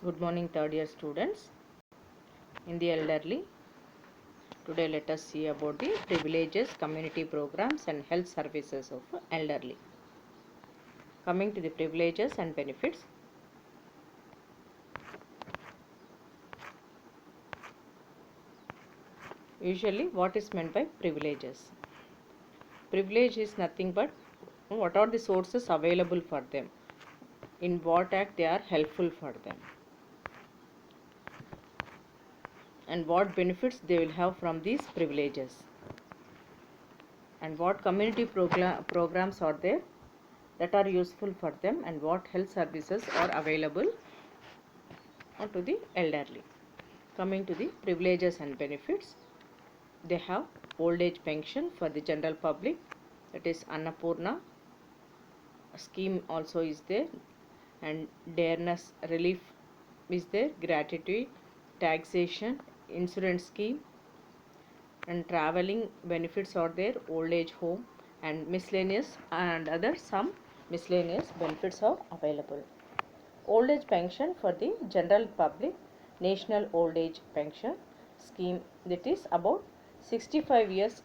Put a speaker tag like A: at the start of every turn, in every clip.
A: Good morning, third year students. In the elderly, today let us see about the privileges, community programs, and health services of elderly. Coming to the privileges and benefits, usually what is meant by privileges? Privilege is nothing but what are the sources available for them, in what act they are helpful for them, and what benefits they will have from these privileges, and what community programs are there that are useful for them, and what health services are available to the elderly. Coming to the privileges and benefits, they have old age pension for the general public, that is Annapurna scheme also is there, and dearness relief is there, gratuity, taxation, insurance scheme, and traveling benefits are there, old age home, and miscellaneous and other some miscellaneous benefits are available. Old age pension for the general public, national old age pension scheme, that is about 65 years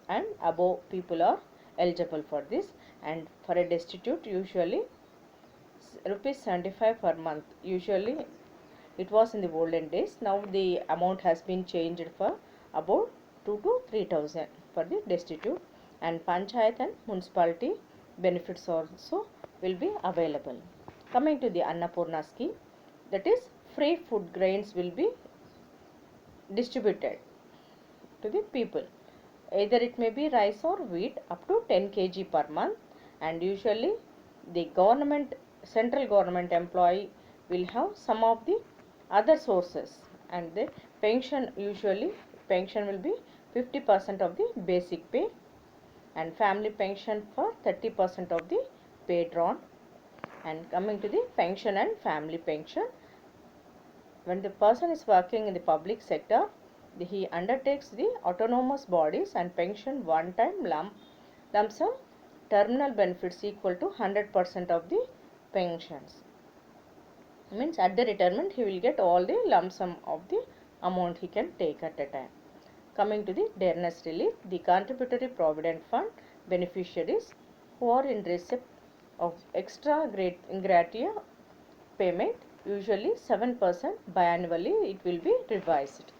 A: and above people are eligible for this, and for a destitute usually rupees 75 per month. Usually it was in the olden days, now the amount has been changed for about 2 to 3,000 for the destitute, and panchayat and municipality benefits also will be available. Coming to the Annapurna scheme, that is free food grains will be distributed to the people, either it may be rice or wheat up to 10 kg per month, and usually the government, central government employee will have some of the other sources, and the pension, usually pension will be 50% of the basic pay, and family pension for 30% of the pay drawn. And coming to the pension and family pension, when the person is working in the public sector, he undertakes the autonomous bodies and pension one time lump sum terminal benefits equal to 100% of the pensions. Means at the retirement he will get all the lump sum of the amount he can take at a time. Coming to the dearness relief, the contributory provident fund beneficiaries who are in receipt of extra gratia payment, usually 7% biannually it will be revised.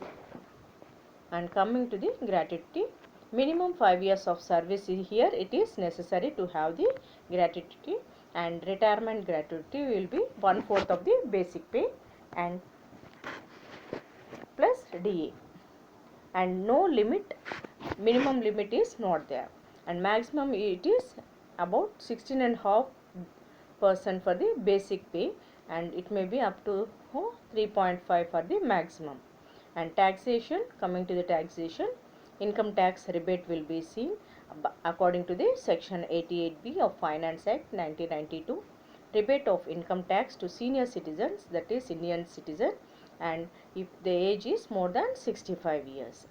A: And coming to the gratuity, minimum 5 years of service here it is necessary to have the gratuity, and retirement gratuity will be 1/4 of the basic pay and plus DA, and no limit, minimum limit is not there, and maximum it is about 16.5% for the basic pay, and it may be up to 3.5 for the maximum. And taxation, coming to the taxation, income tax rebate will be seen according to the section 88B of Finance Act 1992, rebate of income tax to senior citizens, that is Indian citizen, and if the age is more than 65 years.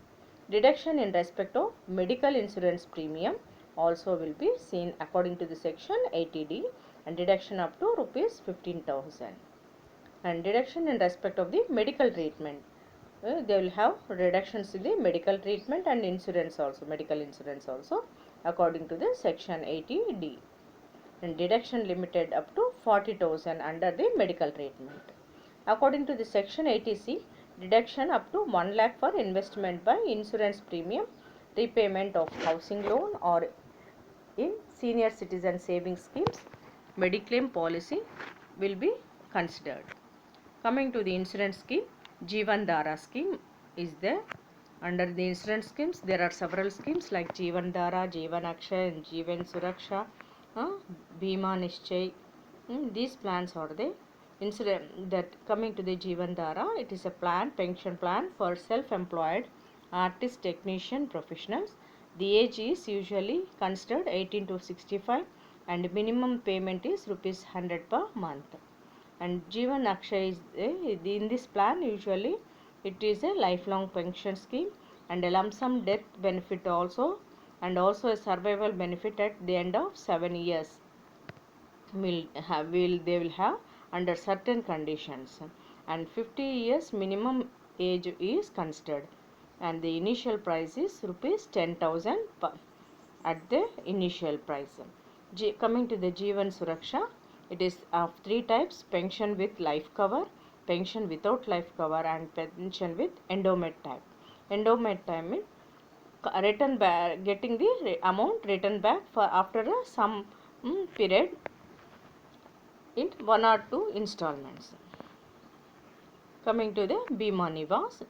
A: Deduction in respect of medical insurance premium also will be seen according to the section 80D, and deduction up to rupees 15,000. And deduction in respect of the medical treatment, they will have reductions in the medical treatment and insurance also, medical insurance also according to the section 80D, and deduction limited up to 40,000 under the medical treatment. According to the section 80C, deduction up to 1 lakh for investment by insurance premium, repayment of housing loan, or in senior citizen savings schemes, Mediclaim policy will be considered. Coming to the insurance scheme, Jeevan Dhara scheme is there. Under the insurance schemes, there are several schemes like Jeevan Dhara, Jeevan Akshay, and Jeevan Suraksha, Bima Nishchay. These plans are there. Coming to the Jeevan Dhara, it is a plan, pension plan for self-employed artist, technician, professionals. The age is usually considered 18 to 65, and minimum payment is rupees 100 per month. And Jeevan Akshay is in this plan, usually it is a lifelong pension scheme, and a lump sum death benefit also, and also a survival benefit at the end of 7 years they will have under certain conditions. and 50 years minimum age is considered, and the initial price is rupees 10,000 at the initial price. Coming to the Jeevan Suraksha, it is of three types: pension with life cover, pension without life cover, and pension with endowment type. Endowment type means return back, getting the amount returned back for after some period in one or two installments. Coming to the Bima Niwas,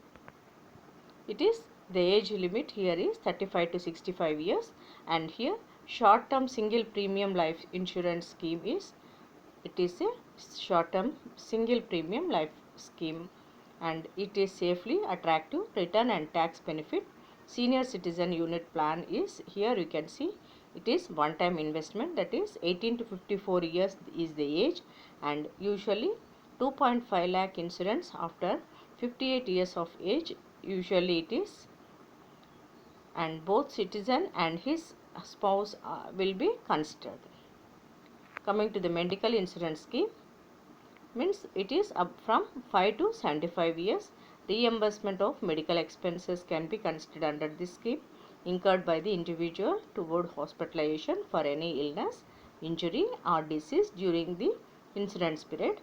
A: it is the age limit here is 35 to 65 years, and here short term single premium life insurance scheme is, it is a short term single premium life scheme, and it is safely attractive return and tax benefit. Senior citizen unit plan is, here you can see it is one time investment, that is 18 to 54 years is the age, and usually 2.5 lakh insurance after 58 years of age usually it is, and both citizen and his spouse will be considered. Coming to the medical insurance scheme, means it is up from 5 to 75 years. Reimbursement of medical expenses can be considered under this scheme incurred by the individual toward hospitalization for any illness, injury or disease during the insurance period.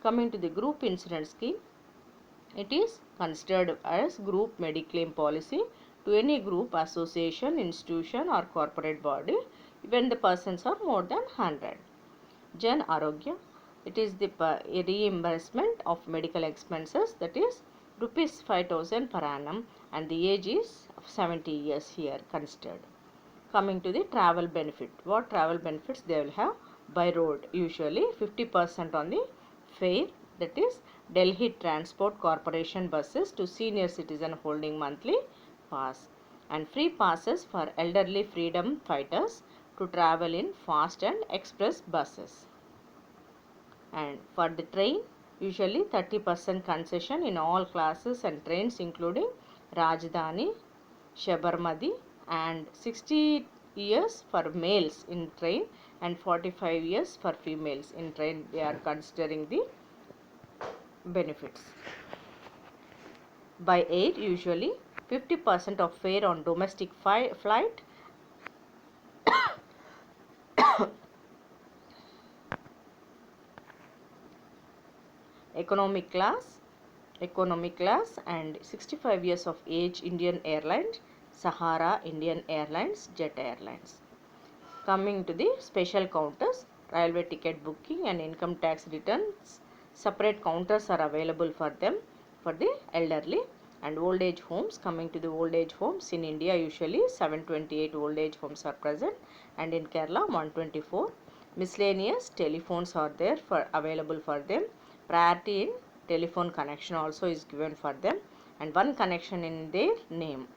A: Coming to the group insurance scheme, it is considered as group mediclaim policy to any group, association, institution or corporate body when the persons are more than 100. Jan Arogya, it is the reimbursement of medical expenses, that is rupees 5,000 per annum, and the age is 70 years here considered. Coming to the travel benefit, what travel benefits they will have? By road, usually 50% on the fare, that is Delhi Transport Corporation buses to senior citizen holding monthly pass, and free passes for elderly freedom fighters to travel in fast and express buses. And for the train, usually 30% concession in all classes and trains including Rajdhani, Sabarmati, and 60 years for males in train and 45 years for females in train. They are considering the benefits. By air, usually 50% of fare on domestic flight, economic class, and 65 years of age Indian Airlines, Sahara Indian Airlines, Jet Airlines. Coming to the special counters, railway ticket booking and income tax returns, separate counters are available for them for the elderly. And old age homes, coming to the old age homes, in India usually 728 old age homes are present, and in Kerala 124. Miscellaneous telephones are there for available for them. Priority in telephone connection also is given for them, and one connection in their name,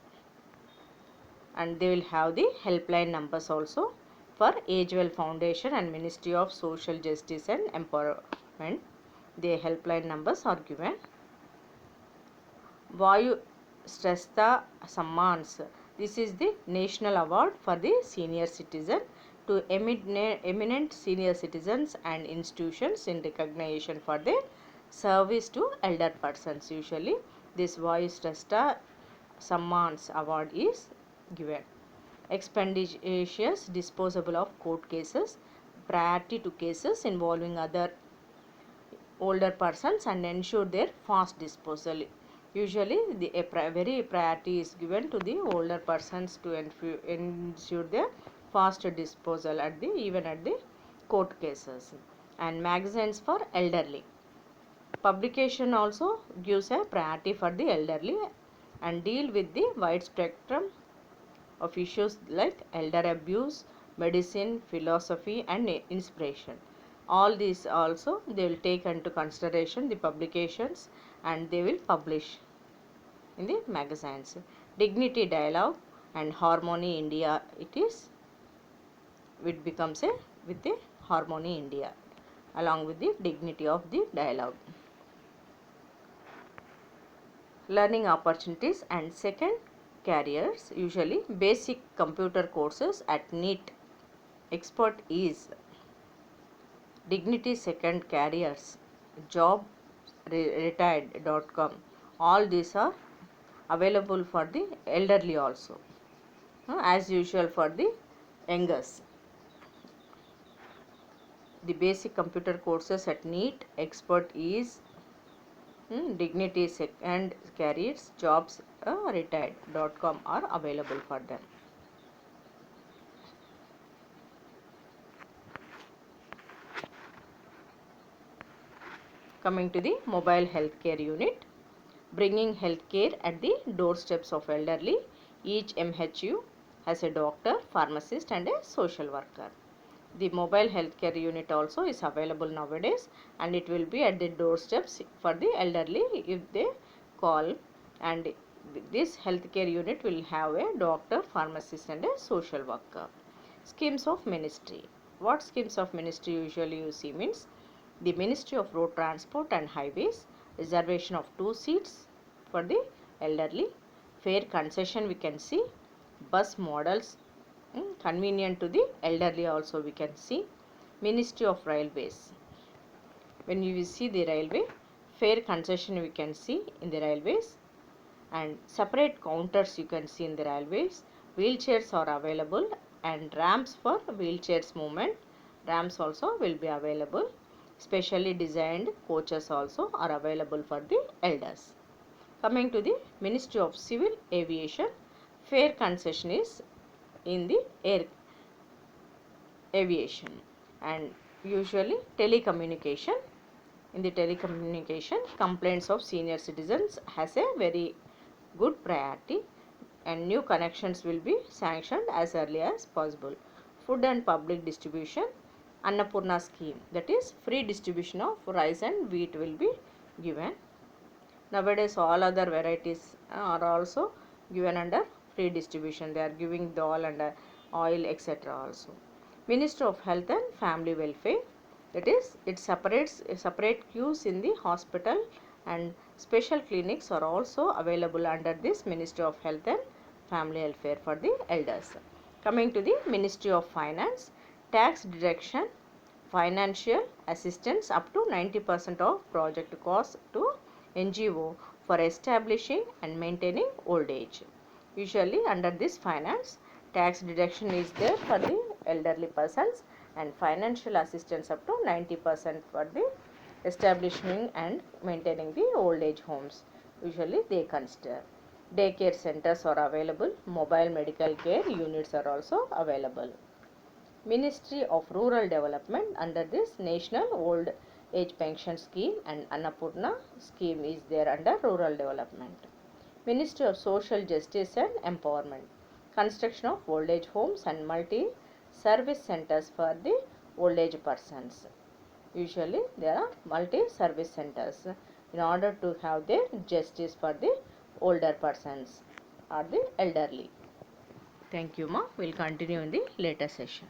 A: and they will have the helpline numbers also for Agewell Foundation and Ministry of Social Justice and Empowerment. The helpline numbers are given. Vayu Shrestha Sammans, this is the national award for the senior citizen to eminent senior citizens and institutions in recognition for their service to elder persons. Usually this Vayu Shrestha Sammans award is given. Expeditious disposal of court cases, priority to cases involving other older persons and ensure their fast disposal. Usually the very priority is given to the older persons to ensure their fast disposal at the even at the court cases. And magazines for elderly, publication also gives a priority for the elderly and deal with the wide spectrum of issues like elder abuse, medicine, philosophy and inspiration. All these also they will take into consideration the publications and they will publish in the magazines. Dignity Dialogue and Harmony India, it becomes a with the Harmony India along with the dignity of the dialogue. Learning opportunities and second careers, usually basic computer courses at NEET. Expert is Dignity second careers, job retired.com. All these are available for the elderly also, as usual for the youngers. The basic computer courses at NEET, Expert Ease, Dignity and Careers, Jobs, retired.com are available for them. Coming to the mobile healthcare unit, bringing healthcare at the doorsteps of elderly. Each MHU has a doctor, pharmacist and a social worker. The mobile healthcare unit also is available nowadays, and it will be at the doorsteps for the elderly if they call, and this healthcare unit will have a doctor, pharmacist and a social worker. Schemes of ministry. What schemes of ministry usually you see means the Ministry of Road Transport and Highways, reservation of 2 seats for the elderly, fare concession we can see, bus models convenient to the elderly also we can see. Ministry of Railways, when you see the railway, fare concession we can see in the railways, and separate counters you can see in the railways. Wheelchairs are available and ramps for wheelchairs movement, ramps also will be available. Specially designed coaches also are available for the elders. Coming to the Ministry of Civil Aviation, fare concession is in the air aviation, and usually telecommunication. In the telecommunication, complaints of senior citizens has a very good priority, and new connections will be sanctioned as early as possible. Food and public distribution, Annapurna scheme, that is free distribution of rice and wheat will be given. Nowadays all other varieties are also given under free distribution. They are giving dal and oil etc. also. Ministry of Health and Family Welfare, that is it separates separate queues in the hospital, and special clinics are also available under this Ministry of Health and Family Welfare for the elders. Coming to the Ministry of Finance, tax deduction, financial assistance up to 90% of project cost to NGO for establishing and maintaining old age. Usually under this finance, tax deduction is there for the elderly persons, and financial assistance up to 90% for the establishing and maintaining the old age homes. Usually they consider. Daycare centers are available, mobile medical care units are also available. Ministry of Rural Development, under this National Old Age Pension Scheme and Annapurna scheme is there under Rural Development. Ministry of Social Justice and Empowerment, construction of old age homes and multi-service centers for the old age persons. Usually there are multi-service centers in order to have their justice for the older persons or the elderly. Thank you, ma. We'll continue in the later session.